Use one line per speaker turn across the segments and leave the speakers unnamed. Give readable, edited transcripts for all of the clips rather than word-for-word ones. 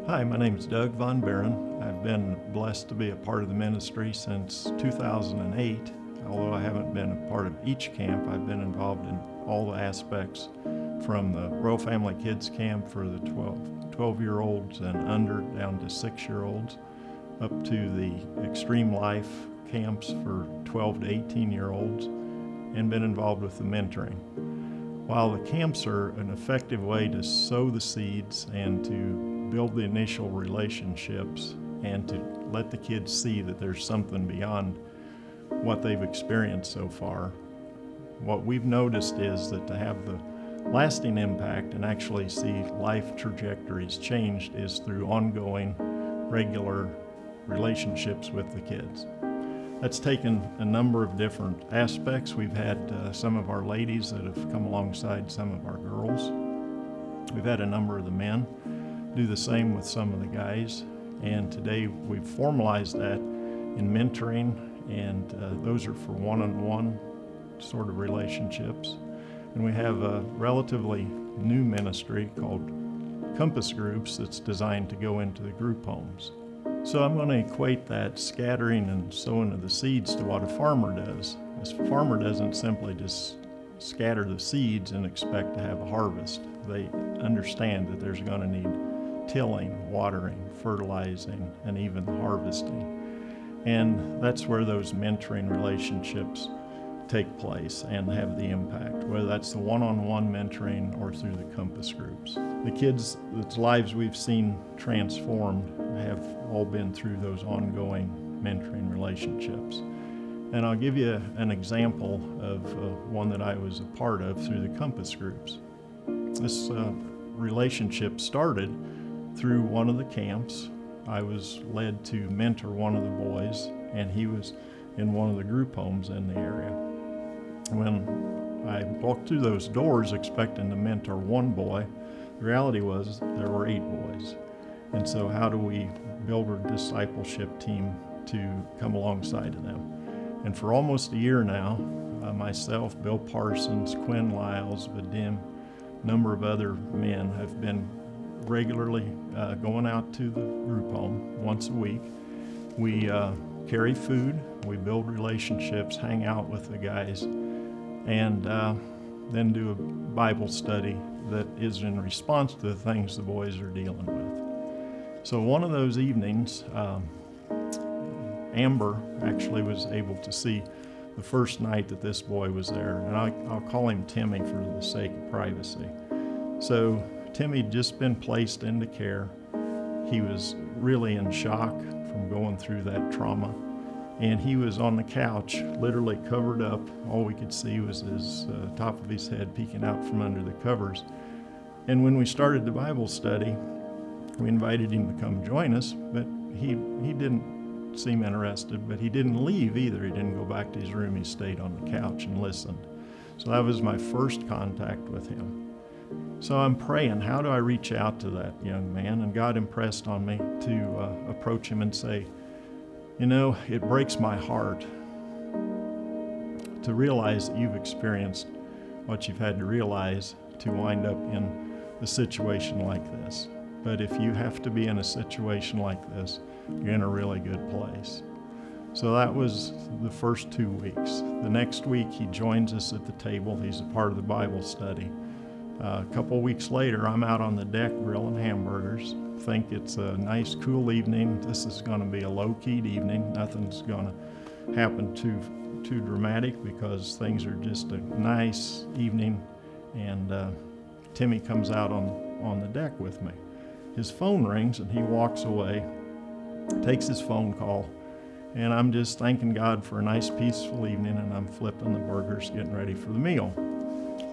Hi, my name is Doug VonBehren. I've been blessed to be a part of the ministry since 2008. Although I haven't been a part of each camp, I've been involved in all the aspects from the Royal Family Kids Camp for the 12-year-olds and under down to 6-year-olds, up to the Extreme Life camps for 12 to 18-year-olds, and been involved with the mentoring. While the camps are an effective way to sow the seeds and to build the initial relationships and to let the kids see that there's something beyond what they've experienced so far, what we've noticed is that to have the lasting impact and actually see life trajectories changed is through ongoing, regular relationships with the kids. That's taken a number of different aspects. We've had some of our ladies that have come alongside some of our girls. We've had a number of the men do the same with some of the guys. And today we've formalized that in mentoring, and those are for one-on-one sort of relationships. And we have a relatively new ministry called Compass Groups that's designed to go into the group homes. So I'm going to equate that scattering and sowing of the seeds to what a farmer does. A farmer doesn't simply just scatter the seeds and expect to have a harvest. They understand that there's going to need tilling, watering, fertilizing, and even harvesting. And that's where those mentoring relationships take place and have the impact, whether that's the one-on-one mentoring or through the Compass Groups. The kids' lives we've seen transformed have all been through those ongoing mentoring relationships. And I'll give you an example of one that I was a part of through the Compass Groups. This relationship started through one of the camps. I was led to mentor one of the boys, and he was in one of the group homes in the area. When I walked through those doors expecting to mentor one boy, the reality was there were 8 boys. And so how do we build a discipleship team to come alongside of them? And for almost a year now, myself, Bill Parsons, Quinn Lyles, Vadim, a number of other men have been regularly going out to the group home once a week. We carry food, we build relationships, hang out with the guys, and then do a Bible study that is in response to the things the boys are dealing with. So one of those evenings, Amber actually was able to see the first night that this boy was there, and I'll call him Timmy for the sake of privacy. So Timmy had just been placed into care. He was really in shock from going through that trauma. And he was on the couch, literally covered up. All we could see was his top of his head peeking out from under the covers. And when we started the Bible study, we invited him to come join us, but he didn't seem interested, but he didn't leave either. He didn't go back to his room. He stayed on the couch and listened. So that was my first contact with him. So I'm praying, how do I reach out to that young man? And God impressed on me to approach him and say, you know, it breaks my heart to realize that you've experienced what you've had to realize to wind up in a situation like this. But if you have to be in a situation like this, you're in a really good place. So that was the first 2 weeks. The next week, he joins us at the table. He's a part of the Bible study. A couple weeks later, I'm out on the deck grilling hamburgers. Think it's a nice, cool evening. This is going to be a low-keyed evening. Nothing's going to happen too dramatic because things are just a nice evening. And Timmy comes out on the deck with me. His phone rings and he walks away, takes his phone call, and I'm just thanking God for a nice, peaceful evening, and I'm flipping the burgers, getting ready for the meal.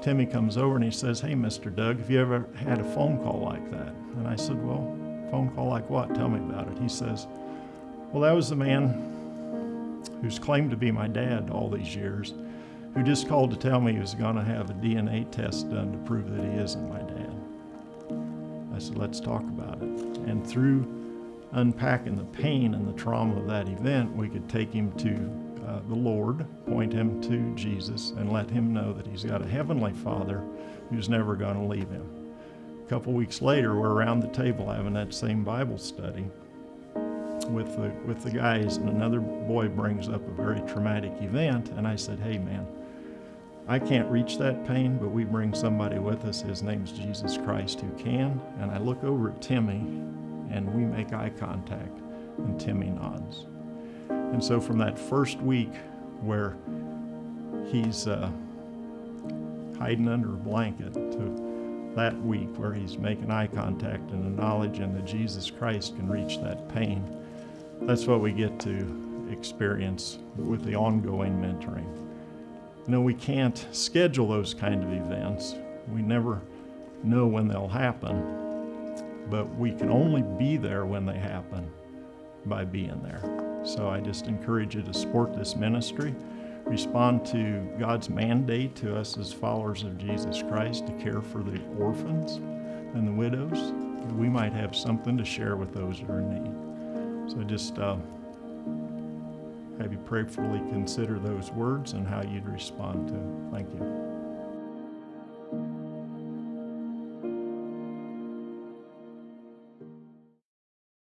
Timmy comes over and he says, "Hey, Mr. Doug, have you ever had a phone call like that?" And I said, "Well, phone call like what? Tell me about it." He says, "Well, that was the man who's claimed to be my dad all these years, who just called to tell me he was going to have a DNA test done to prove that he isn't my dad." I said, "Let's talk about it." And through unpacking the pain and the trauma of that event, we could take him to the Lord, point him to Jesus, and let him know that he's got a heavenly Father who's never going to leave him. A couple weeks later, we're around the table having that same Bible study with the guys, and another boy brings up a very traumatic event, and I said, hey man, I can't reach that pain, but we bring somebody with us. His name's Jesus Christ who can. And I look over at Timmy, and we make eye contact, and Timmy nods. And so from that first week where he's hiding under a blanket to that week where he's making eye contact and acknowledging that Jesus Christ can reach that pain, that's what we get to experience with the ongoing mentoring. You know, we can't schedule those kind of events. We never know when they'll happen, but we can only be there when they happen by being there. So I just encourage you to support this ministry, respond to God's mandate to us as followers of Jesus Christ to care for the orphans and the widows. We might have something to share with those who are in need. So just have you prayerfully consider those words and how you'd respond to them. Thank you.